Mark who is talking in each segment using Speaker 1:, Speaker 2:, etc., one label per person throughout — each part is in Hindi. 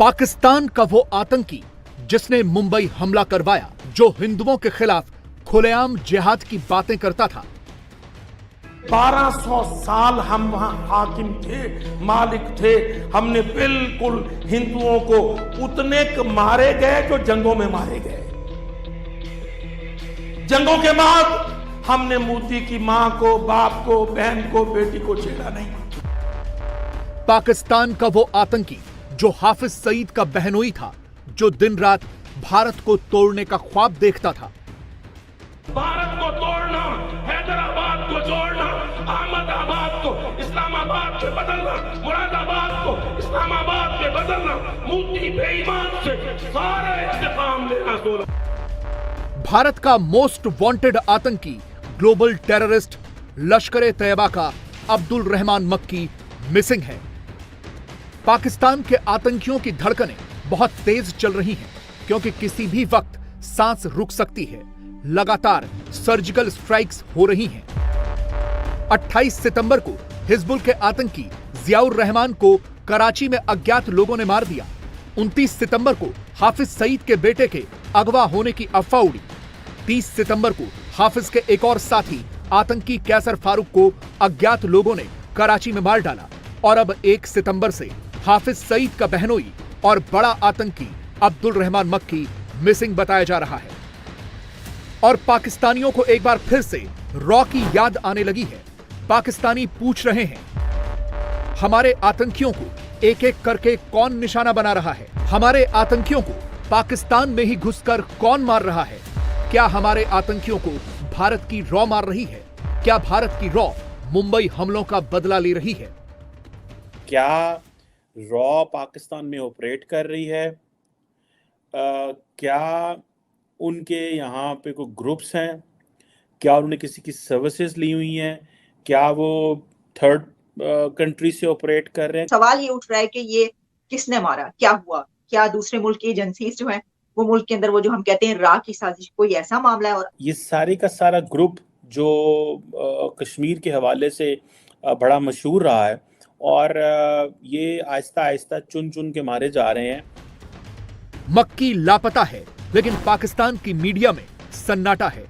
Speaker 1: पाकिस्तान का वो आतंकी जिसने मुंबई हमला करवाया, जो हिंदुओं के खिलाफ खुलेआम जिहाद की बातें करता था।
Speaker 2: 1200 साल हम वहां हाकिम थे, मालिक थे। हमने बिल्कुल हिंदुओं को उतने मारे गए जो जंगों में मारे गए। जंगों के बाद हमने मोदी की मां को, बाप को, बहन को, बेटी को छेड़ा नहीं।
Speaker 1: पाकिस्तान का वो आतंकी जो हाफिज सईद का बहनोई था, जो दिन रात भारत को तोड़ने का ख्वाब देखता था।
Speaker 2: भारत को तोड़ना, हैदराबाद को जोड़ना, अहमदाबाद को इस्लामाबाद से बदलना, मुरादाबाद को इस्लामाबाद से बदलना, मोदी बेईमान से सारा इंतकाम लेना।
Speaker 1: भारत का मोस्ट वांटेड आतंकी, ग्लोबल टेररिस्ट लश्कर-ए-तैयबा का अब्दुल रहमान मक्की मिसिंग है। पाकिस्तान के आतंकियों की धड़कनें बहुत तेज चल रही हैं, क्योंकि किसी भी वक्त सांस रुक सकती है। लगातार सर्जिकल स्ट्राइक्स हो रही हैं। 28 सितंबर को हिजबुल के आतंकी जियाउर रहमान को कराची में अज्ञात लोगों ने मार दिया। 29 सितंबर को हाफिज सईद के बेटे के अगवा होने की अफवाह उड़ी। 30 सितंबर को हाफिज के एक और साथी आतंकी कैसर फारूक को अज्ञात लोगों ने कराची में मार डाला। और अब 1 सितंबर से हाफिज सईद का बहनोई और बड़ा आतंकी अब्दुल रहमान मक्की मिसिंग बताया जा रहा है। और पाकिस्तानियों को एक बार फिर से रॉ की याद आने लगी है। पाकिस्तानी पूछ रहे हैं, हमारे आतंकियों को एक एक करके कौन निशाना बना रहा है? हमारे आतंकियों को पाकिस्तान में ही घुसकर कौन मार रहा है? क्या हमारे आतंकियों को भारत की रॉ मार रही है? क्या भारत की रॉ मुंबई हमलों का बदला ले रही है?
Speaker 3: क्या रॉ पाकिस्तान में ऑपरेट कर रही है? क्या उनके यहाँ पे कोई ग्रुप्स हैं? क्या उन्होंने किसी की सर्विसेज ली हुई हैं? क्या वो थर्ड कंट्री से ऑपरेट कर रहे हैं?
Speaker 4: सवाल ये उठ रहा है कि ये किसने मारा, क्या हुआ? क्या दूसरे मुल्क की एजेंसीज जो हैं वो मुल्क के अंदर वो जो हम कहते हैं रा की साजिश, कोई ऐसा मामला है? और
Speaker 3: ये सारे का सारा ग्रुप जो कश्मीर के हवाले से बड़ा मशहूर रहा है, और ये आहिस्ता आहिस्ता चुन चुन के मारे जा रहे हैं।
Speaker 1: मक्की लापता है, लेकिन पाकिस्तान की मीडिया में सन्नाटा है।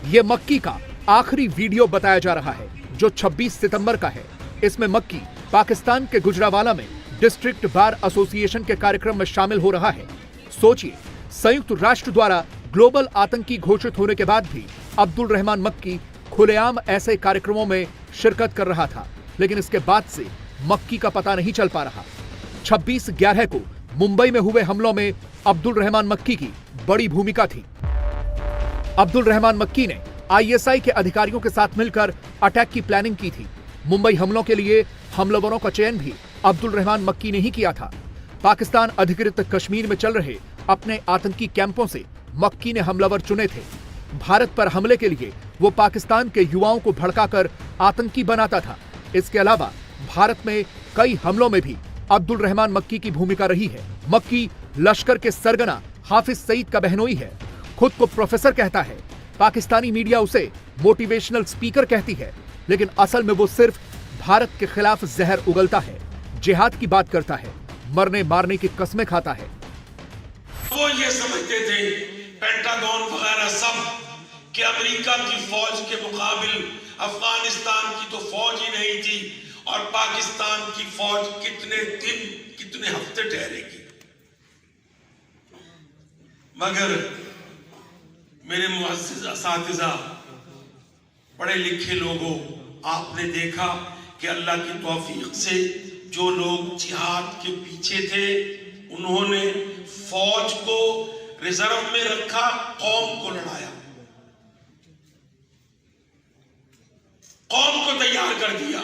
Speaker 1: यह मक्की का आखिरी वीडियो बताया जा रहा है, जो 26 सितंबर का है। इसमें मक्की पाकिस्तान के गुजरावाला में डिस्ट्रिक्ट बार एसोसिएशन के कार्यक्रम में शामिल हो रहा है। सोचिए, संयुक्त राष्ट्र द्वारा ग्लोबल आतंकी घोषित होने के बाद भी अब्दुल रहमान मक्की खुलेआम ऐसे कार्यक्रमों में शिरकत कर रहा था, लेकिन इसके बाद से मक्की का पता नहीं चल पा रहा। 26/11 को मुंबई में हुए हमलों में अब्दुल रहमान मक्की की बड़ी भूमिका थी। अब्दुल रहमान मक्की ने आईएसआई के अधिकारियों के साथ मिलकर अटैक की प्लानिंग की थी। मुंबई हमलों के लिए हमलावरों का चयन भी अब्दुल रहमान मक्की ने ही किया था। पाकिस्तान अधिकृत कश्मीर में चल रहे अपने आतंकी कैंपों से मक्की ने हमलावर चुने थे। भारत पर हमले के लिए वो पाकिस्तान के युवाओं को भड़काकर आतंकी बनाता था। इसके अलावा भारत में कई हमलों में भी अब्दुल रहमान मक्की की भूमिका रही है। मक्की लश्कर के सरगना हाफिज सईद का बहनोई है। खुद को प्रोफेसर कहता है। पाकिस्तानी मीडिया उसे मोटिवेशनल स्पीकर कहती है, लेकिन असल में वो सिर्फ भारत के खिलाफ जहर उगलता है, जिहाद की बात करता है, मरने मारने की कस्में खाता है।
Speaker 2: वो ये समझते थे, पेंटागन वगैरह सब, कि अमेरिका की फौज के मुकाबिल अफगानिस्तान की तो फौज ही नहीं थी, और पाकिस्तान की फौज कितने दिन, कितने हफ्ते ठहरेगी। मगर मेरे मुअज़्ज़िज़ असातिज़ा, पढ़े लिखे लोगों, आपने देखा कि अल्लाह की तौफीक से जो लोग जिहाद के पीछे थे, उन्होंने फौज को रिजर्व में रखा, कौम को लड़ाया, कौम को तैयार कर दिया।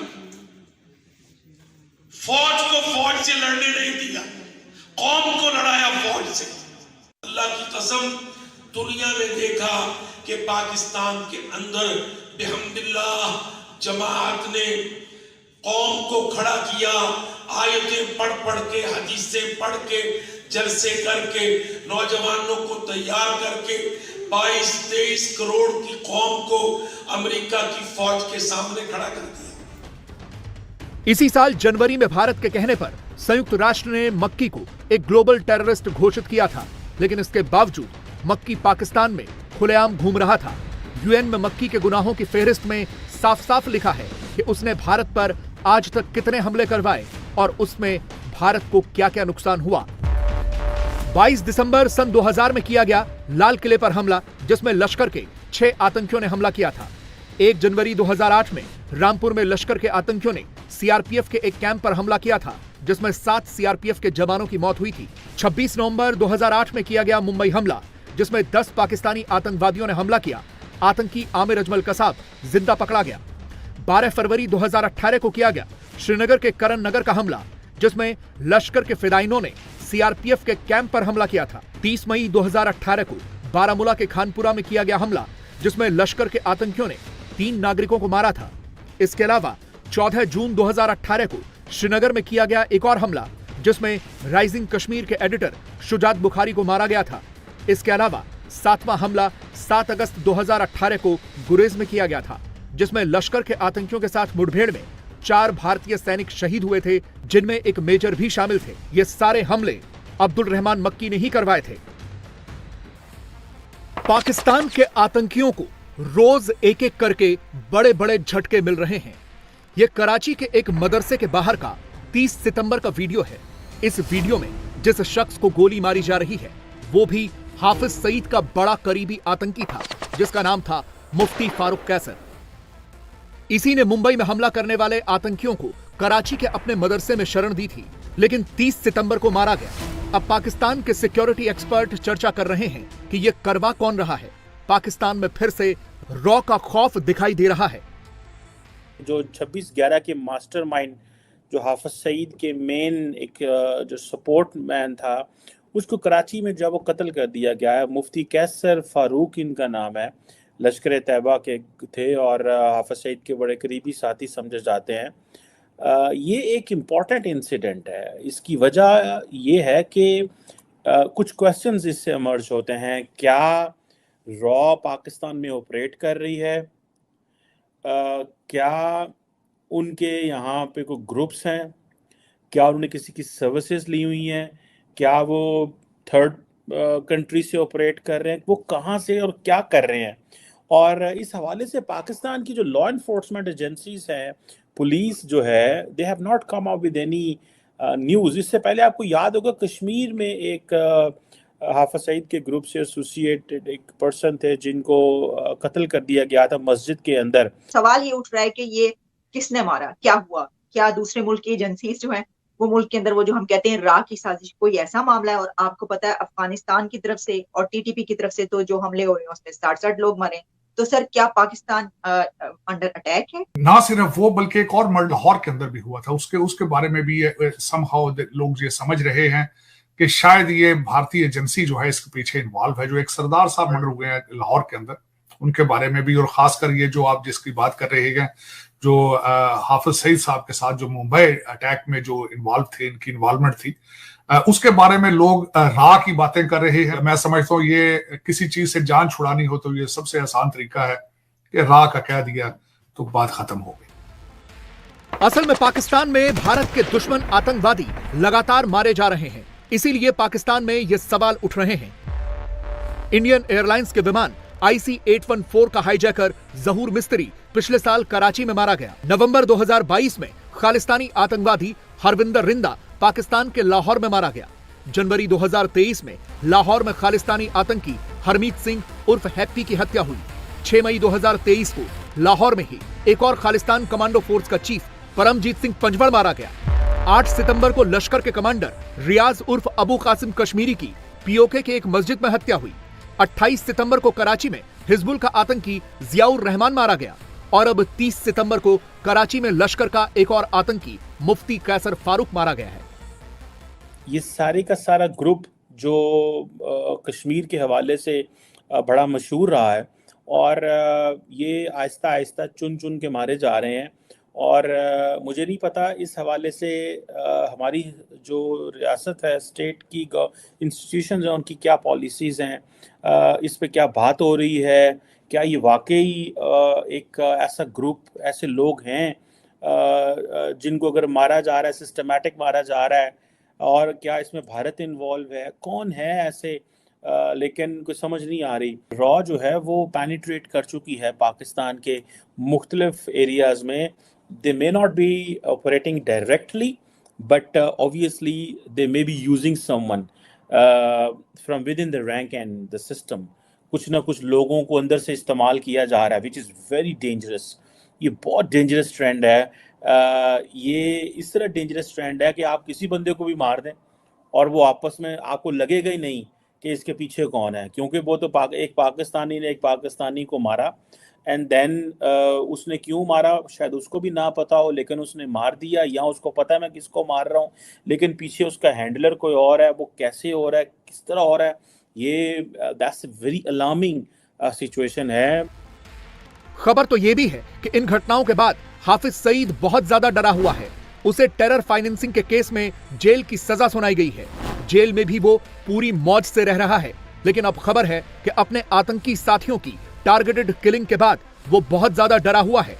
Speaker 2: फौज को फौज से लड़ने नहीं दिया, कौम को लड़ाया फौज से। अल्लाह की कसम, दुनिया ने देखा कि पाकिस्तान के अंदर बिहम्दिल्लाह जमात ने कौम को खड़ा किया। आयतें पढ़ पढ़ के, हदीसें पढ़ के, जलसे करके, नौजवानों को तैयार करके 22-23 करोड़ की कौम को अमेरिका की फौज के सामने खड़ा कर दिया।
Speaker 1: इसी साल जनवरी में भारत के कहने पर संयुक्त राष्ट्र ने मक्की को एक ग्लोबल टेररिस्ट घोषित किया था, लेकिन इसके बावजूद मक्की पाकिस्तान में खुलेआम घूम रहा था। यूएन में मक्की के गुनाहों की फेहरिस्त में साफ साफ लिखा है कि उसने भारत पर आज तक कितने हमले करवाए और उसमें भारत को क्या क्या नुकसान हुआ। 22 दिसंबर सन 2000 में किया गया लाल किले पर हमला, जिसमें लश्कर के 6 आतंकियों ने हमला किया था। 1 जनवरी 2008 में रामपुर में लश्कर के आतंकियों ने सीआरपीएफ के एक कैंप पर हमला किया था, जिसमें 7 सीआरपीएफ के जवानों की मौत हुई थी। 26 नवंबर 2008 में किया गया मुंबई हमला, जिसमें 10 पाकिस्तानी आतंकवादियों ने हमला किया। आतंकी आमिर अजमल कसाब जिंदा पकड़ा गया। 12 फरवरी 2018 को किया गया श्रीनगर के करण नगर का हमला, जिसमें लश्कर के फिदाइनों ने सीआरपीएफ के कैंप पर हमला किया था। 30 मई 2018 को बारामूला के खानपुरा में किया गया हमला, जिसमें लश्कर के आतंकियों ने 3 नागरिकों को मारा था। इसके अलावा 14 जून 2018 को श्रीनगर में किया गया एक और हमला, जिसमें राइजिंग कश्मीर के एडिटर शुजात बुखारी को मारा गया था। इसके अलावा 7वां हमला 7 अगस्त 2018 को गुरेज में किया गया था, जिसमें लश्कर के आतंकियों के साथ मुठभेड़ में 4 भारतीय सैनिक शहीद हुए थे, जिनमें एक मेजर भी शामिल थे। ये सारे हमले अब्दुल रहमान मक्की ने ही करवाए थे। पाकिस्तान के आतंकियों को रोज एक एक करके बड़े बड़े झटके मिल रहे हैं। यह कराची के एक मदरसे के बाहर का 30 सितंबर का वीडियो है। इस वीडियो में जिस शख्स को गोली मारी जा रही है, वो भी हाफिज सईद का बड़ा करीबी आतंकी था, जिसका नाम था मुफ्ती फारूक कैसर। इसी ने मुंबई में हमला करने वाले आतंकियों को कराची के अपने मदरसे में शरण दी थी, लेकिन 30 सितंबर को मारा गया। अब पाकिस्तान के सिक्योरिटी एक्सपर्ट चर्चा कर रहे हैं कि यह करवा कौन रहा है। पाकिस्तान में फिर से रॉ का खौफ दिखाई दे रहा है।
Speaker 3: जो 26/11 के मास्टरमाइंड, जो हाफिज सईद के मेन एक जो सपोर्ट मैन था, उसको कराची में जब वो कत्ल कर दिया गया है। मुफ्ती कैसर फारूक इनका नाम है, लश्कर तैयबा के थे और हाफिज सईद के बड़े करीबी साथी समझे जाते हैं। ये एक इम्पॉर्टेंट इंसिडेंट है। इसकी वजह ये है कि कुछ क्वेश्चंस इससे इमर्ज होते हैं। क्या रॉ पाकिस्तान में ऑपरेट कर रही है? क्या उनके यहाँ पे कोई ग्रुप्स हैं? क्या उन्होंने किसी की सर्विसेज ली हुई हैं? क्या वो थर्ड कंट्री से ऑपरेट कर रहे हैं? वो कहाँ से और क्या कर रहे हैं? और इस हवाले से पाकिस्तान की जो लॉ इन्फोर्समेंट एजेंसीज हैं, पुलिस जो है, they have not come up with any news. इससे पहले आपको याद होगा कश्मीर में एक हाफिज सईद के ग्रुप से एसोसिएटेड एक पर्सन थे, जिनको कत्ल कर दिया गया था मस्जिद के अंदर।
Speaker 4: सवाल ये उठ रहा है कि ये किसने मारा, क्या हुआ, क्या दूसरे मुल्क की एजेंसीज जो हैं वो मुल्क के अंदर वो जो हम कहते हैं रा की साजिश, कोई ऐसा मामला है? और आपको पता है अफगानिस्तान की तरफ से और टीटीपी की तरफ से तो जो हमले हुए उसमें 60 लोग मरे। तो सर क्या पाकिस्तान अंडर अटैक है?
Speaker 5: ना सिर्फ वो बल्कि एक और मर्डर लाहौर के अंदर भी हुआ था, उसके बारे में भी समहाउ लोग ये समझ रहे हैं कि शायद ये भारतीय एजेंसी जो है इसके पीछे इन्वॉल्व है। जो एक सरदार साहब मर्डर हुए हैं लाहौर के अंदर, उनके बारे में भी, और खासकर ये जो आप जिसकी बात कर रहे हैं, जो हाफिज सईद साहब के साथ जो मुंबई अटैक में जो इन्वॉल्व थे, इनकी इन्वॉल्वमेंट थी, उसके बारे में लोग रा की बातें कर रहे हैं। मैं समझता हूँ ये किसी चीज से जान छुड़ानी हो तो ये सबसे आसान तरीका है कि रा का कह दिया तो बात खत्म हो गई।
Speaker 1: असल में पाकिस्तान में भारत के दुश्मन आतंकवादी लगातार मारे जा रहे हैं, इसीलिए पाकिस्तान में ये सवाल उठ रहे हैं। इंडियन एयरलाइंस के विमान IC-814 का हाईजैकर जहूर मिस्त्री पिछले साल कराची में मारा गया। नवंबर 2022 में खालिस्तानी आतंकवादी हरविंदर रिंदा पाकिस्तान के लाहौर में मारा गया। जनवरी 2023 में लाहौर में खालिस्तानी आतंकी हरमीत सिंह उर्फ हैप्पी की हत्या हुई। 6 मई 2023 को लाहौर में ही एक और खालिस्तान कमांडो फोर्स का चीफ परमजीत सिंह पंजवड़ मारा गया। 8 सितंबर को लश्कर के कमांडर रियाज उर्फ अबू कासिम कश्मीरी की पीओके के एक मस्जिद में हत्या हुई। 28 सितंबर को कराची में हिजबुल का आतंकी जियाउर रहमान मारा गया और अब 30 सितंबर को कराची में लश्कर का एक और आतंकी मुफ्ती कैसर फारूक मारा गया है।
Speaker 3: ये सारे का सारा ग्रुप जो कश्मीर के हवाले से बड़ा मशहूर रहा है और ये आहिस्ता आहिस्ता चुन चुन के मारे जा रहे हैं। और मुझे नहीं पता इस हवाले से हमारी जो रियासत है, स्टेट की इंस्टीट्यूशंस हैं, उनकी क्या पॉलिसीज़ हैं, इस पे क्या बात हो रही है? क्या ये वाकई एक ऐसा ग्रुप, ऐसे लोग हैं जिनको अगर मारा जा रहा है, सिस्टमैटिक मारा जा रहा है, और क्या इसमें भारत इन्वॉल्व है, कौन है ऐसे, लेकिन कुछ समझ नहीं आ रही। रॉ जो है वो पेनिट्रेट कर चुकी है पाकिस्तान के मुख्तलिफ एरियाज में। They may not be operating directly, but obviously they may be using someone from within the rank and the system. कुछ ना कुछ लोगों को अंदर से इस्तेमाल किया जा रहा है, विच इज़ वेरी डेंजरस। ये बहुत डेंजरस ट्रेंड है। ये इस तरह डेंजरस ट्रेंड है कि आप किसी बंदे को भी मार दें और वो आपस में आपको लगेगा ही नहीं कि इसके पीछे कौन है, क्योंकि वो तो एक पाकिस्तानी ने एक पाकिस्तानी को मारा, एंड देन उसने क्यों मारा शायद उसको भी ना पता हो, लेकिन उसने मार दिया, या उसको पता है मैं किसको मार रहा हूँ, लेकिन पीछे उसका हैंडलर कोई और है। वो कैसे हो रहा है, किस तरह हो रहा है, ये that's a very alarming situation है।
Speaker 1: खबर तो यह भी है कि इन घटनाओं के बाद हाफिज सईद बहुत ज्यादा डरा हुआ है। उसे टेरर फाइनेंसिंग के केस में जेल की सजा सुनाई गई है। जेल में भी वो पूरी मौज से रह रहा है, लेकिन अब खबर है कि अपने आतंकी साथियों की टारगेटेड किलिंग के बाद वो बहुत ज्यादा डरा हुआ है।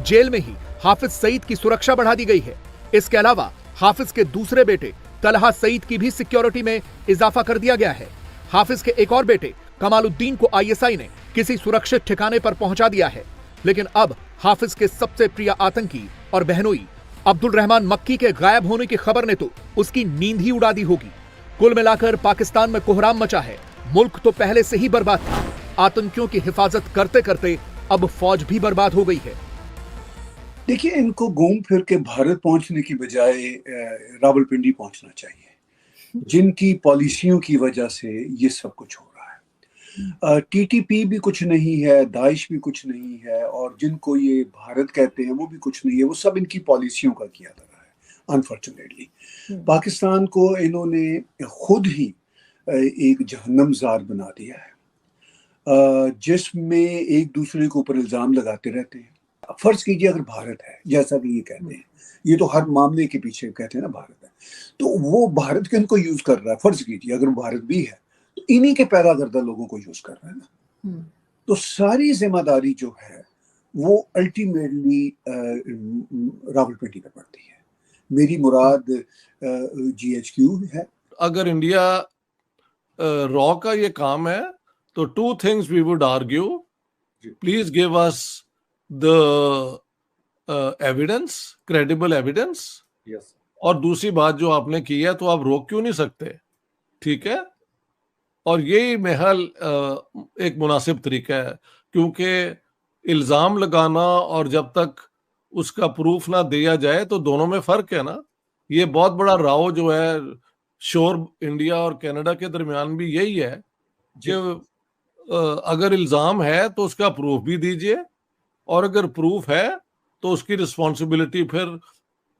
Speaker 1: जेल में ही हाफिज सईद की सुरक्षा बढ़ा दी गई है। इसके अलावा हाफिज के दूसरे बेटे तलहा सईद की भी सिक्योरिटी में इजाफा कर दिया गया है। हाफिज के एक और बेटे कमालुद्दीन को आईएसआई ने किसी सुरक्षित ठिकाने पर पहुंचा दिया है, लेकिन अब हाफिज के सबसे प्रिय आतंकी और बहनोई अब्दुल रहमान मक्की के गायब होने की खबर ने तो उसकी नींद ही उड़ा दी होगी। कुल मिलाकर पाकिस्तान में कोहराम मचा है। मुल्क तो पहले से ही बर्बाद था। आतंकियों की हिफाजत करते करते अब फौज भी बर्बाद हो गई है।
Speaker 6: देखिए, इनको घूम फिर के भारत पहुंचने की बजाय रावलपिंडी पहुंचना चाहिए, जिनकी पॉलिसियों की वजह से ये सब कुछ हो रहा है। टीटीपी भी कुछ नहीं है, दाइश भी कुछ नहीं है, और जिनको ये भारत कहते हैं वो भी कुछ नहीं है। वो सब इनकी पॉलिसियों का किया जा रहा है। अनफॉर्चुनेटली पाकिस्तान को इन्होंने खुद ही एक जहन्नमज़ार बना दिया है, जिसमें एक दूसरे के ऊपर इल्ज़ाम लगाते रहते हैं। फर्ज कीजिए अगर भारत है, जैसा कि ये कहते हैं, ये तो हर मामले के पीछे कहते हैं ना भारत है, तो वो भारत के इनको यूज कर रहा है। फर्ज कीजिए अगर भारत भी है तो इन्हीं के पैदा करदा लोगों को यूज कर रहा है ना। तो सारी जिम्मेदारी जो है वो अल्टीमेटली रावलपिंडी पे पड़ती है। मेरी मुराद GHQ है।
Speaker 7: अगर इंडिया रॉ का ये काम है तो two things we would argue, please give us the evidence, credible evidence. और दूसरी बात जो आपने की है तो आप रोक क्यों नहीं सकते, ठीक है। और यही महल एक मुनासिब तरीका है, क्योंकि इल्जाम लगाना और जब तक उसका प्रूफ ना दिया जाए तो दोनों में फर्क है ना। ये बहुत बड़ा राव जो है शोर इंडिया और कनाडा के दरमियान भी यही है कि अगर इल्जाम है तो उसका प्रूफ भी दीजिए, और अगर प्रूफ है तो उसकी रिस्पॉन्सिबिलिटी फिर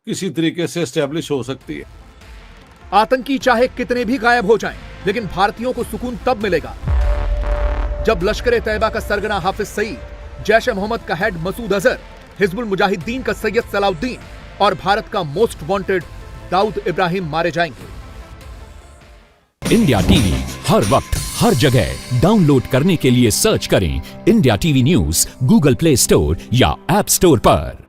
Speaker 7: किसी तरीके से एस्टेब्लिश हो सकती है।
Speaker 1: आतंकी चाहे कितने भी गायब हो जाएं, लेकिन भारतीयों को सुकून तब मिलेगा जब लश्कर तैयबा का सरगना हाफिज सईद, जैश ए मोहम्मद का हेड मसूद अजहर, हिजबुल मुजाहिदीन का सैयद सलाउद्दीन और भारत का मोस्ट वांटेड दाऊद इब्राहिम मारे जाएंगे।
Speaker 8: इंडिया टीवी हर वक्त हर जगह डाउनलोड करने के लिए सर्च करें India TV news Google play store या ऐप स्टोर पर।